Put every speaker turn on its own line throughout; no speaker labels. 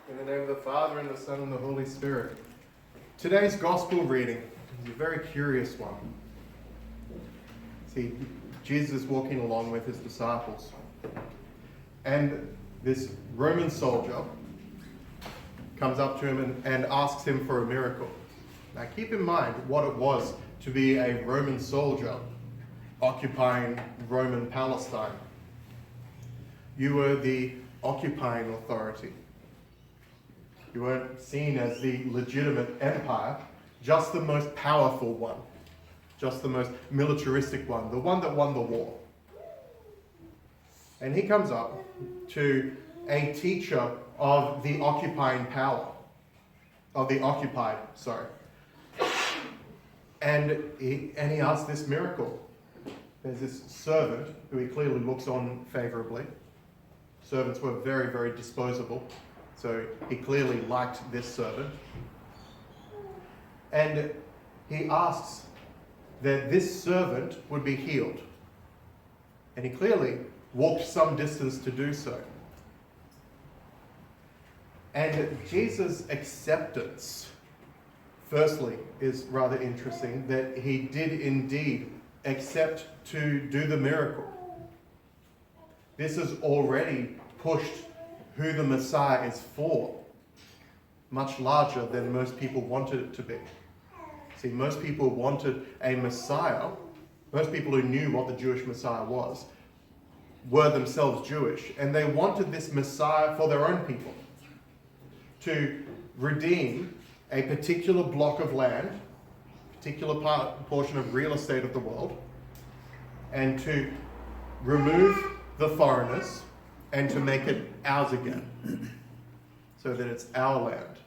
In the name of the Father, and the Son, and the Holy Spirit. Today's Gospel reading is a very curious one. See, Jesus is walking along with his disciples, and this Roman soldier comes up to him and asks him for a miracle. Now keep in mind what it was to be a Roman soldier occupying Roman Palestine. You were the occupying authority. You weren't seen as the legitimate empire, just the most powerful one, just the most militaristic one, the one that won the war. And he comes up to a teacher of the occupying power, of the occupied, and he asks this miracle. There's this servant who he clearly looks on favorably. Servants were very, very disposable. So he clearly liked this servant. And he asks that this servant would be healed. And he clearly walked some distance to do so. And Jesus' acceptance, firstly, is rather interesting, that he did indeed accept to do the miracle. This has already pushed who the Messiah is for, much larger than most people wanted it to be. See, most people wanted a Messiah. Most people who knew what the Jewish Messiah was were themselves Jewish, and they wanted this Messiah for their own people, to redeem a particular block of land, particular portion of real estate of the world, and to remove the foreigners and to make it ours again, so that it's our land.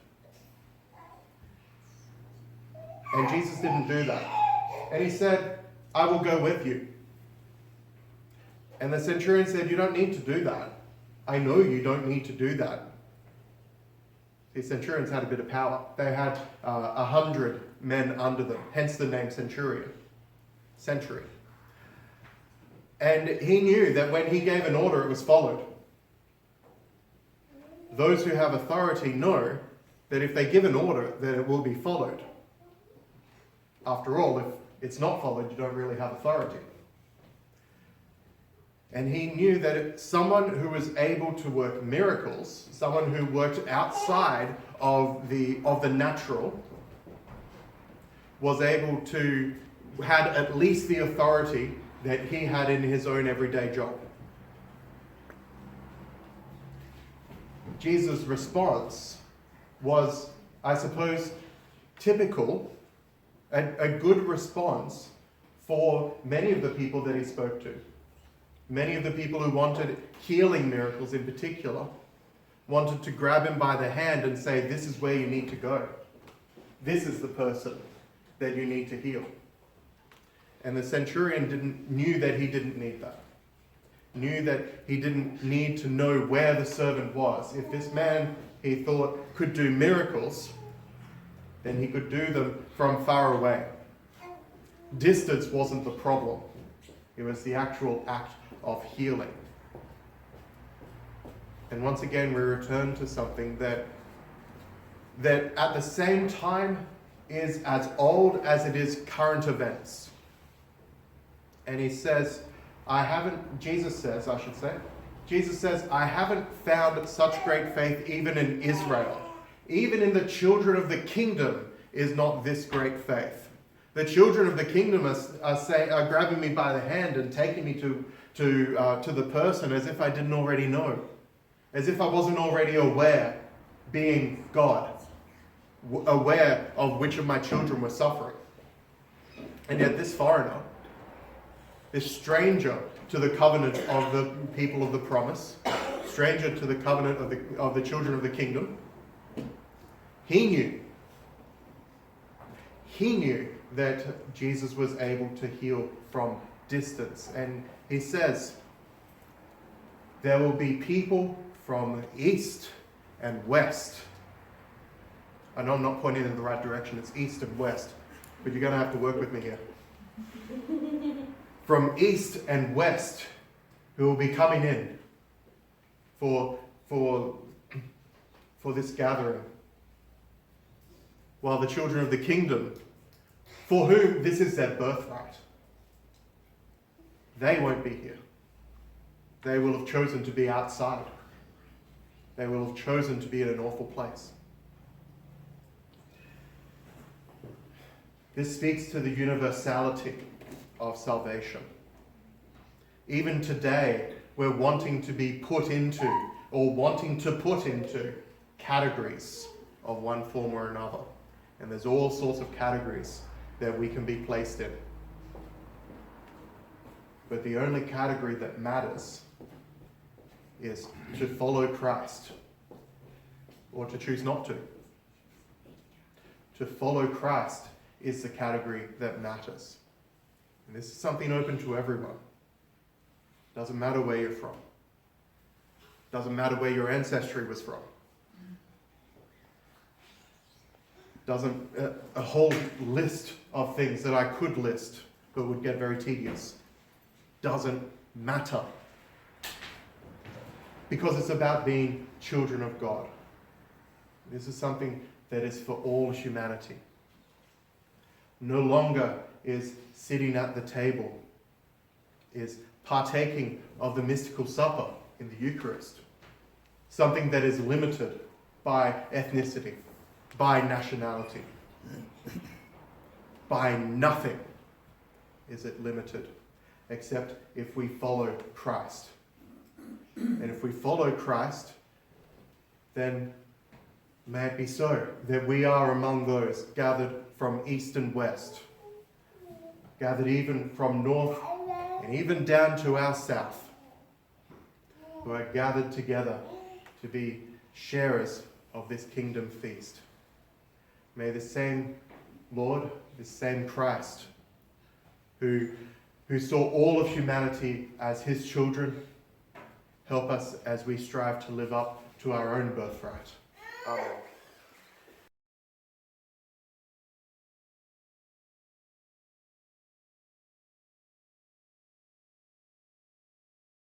And Jesus didn't do that. And he said, I will go with you. And the centurion said, you don't need to do that. I know you don't need to do that. The centurions had a bit of power. They had 100 men under them, hence the name Centurion. Century. And he knew that when he gave an order, it was followed. Those who have authority know that if they give an order, that it will be followed. After all, if it's not followed, you don't really have authority. And he knew that someone who was able to work miracles, someone who worked outside of the natural, was able to, had at least the authority that he had in his own everyday job. Jesus' response was, I suppose, typical, a good response for many of the people that he spoke to. Many of the people who wanted healing miracles in particular wanted to grab him by the hand and say, this is where you need to go. This is the person that you need to heal. And the centurion knew that he didn't need that. Knew that he didn't need to know where the servant was. If this man, he thought, could do miracles, then he could do them from far away. Distance wasn't the problem. It was the actual act of healing. And once again, we return to something that at the same time is as old as it is current events. And he says, Jesus says, I haven't found such great faith even in Israel. Even in the children of the kingdom is not this great faith. The children of the kingdom are grabbing me by the hand and taking me to the person as if I didn't already know. As if I wasn't already aware, being God, aware of which of my children were suffering. And yet this foreigner, this stranger to the covenant of the people of the promise, stranger to the covenant of the children of the kingdom, he knew that Jesus was able to heal from distance. And he says, there will be people from east and west. I know I'm not pointing in the right direction, it's east and west, but you're going to have to work with me here. From east and west, who will be coming in for for this gathering, while the children of the kingdom, for whom this is their birthright, they won't be here. They will have chosen to be outside. They will have chosen to be in an awful place. This speaks to the universality of salvation. Even today, we're wanting to be put into, or wanting to put into, categories of one form or another. And there's all sorts of categories that we can be placed in. But the only category that matters is to follow Christ or to choose not to. To follow Christ is the category that matters. And this is something open to everyone. Doesn't matter where you're from. Doesn't matter where your ancestry was from. Doesn't a whole list of things that I could list but would get very tedious. Doesn't matter. Because it's about being children of God. This is something that is for all humanity. No longer is sitting at the table, is partaking of the mystical supper in the Eucharist, something that is limited by ethnicity, by nationality. By nothing is it limited, except if we follow Christ. And if we follow Christ, then may it be so that we are among those gathered from east and west, gathered even from north and even down to our south, who are gathered together to be sharers of this kingdom feast. May the same Lord, the same Christ, who saw all of humanity as his children, help us as we strive to live up to our own birthright. Amen.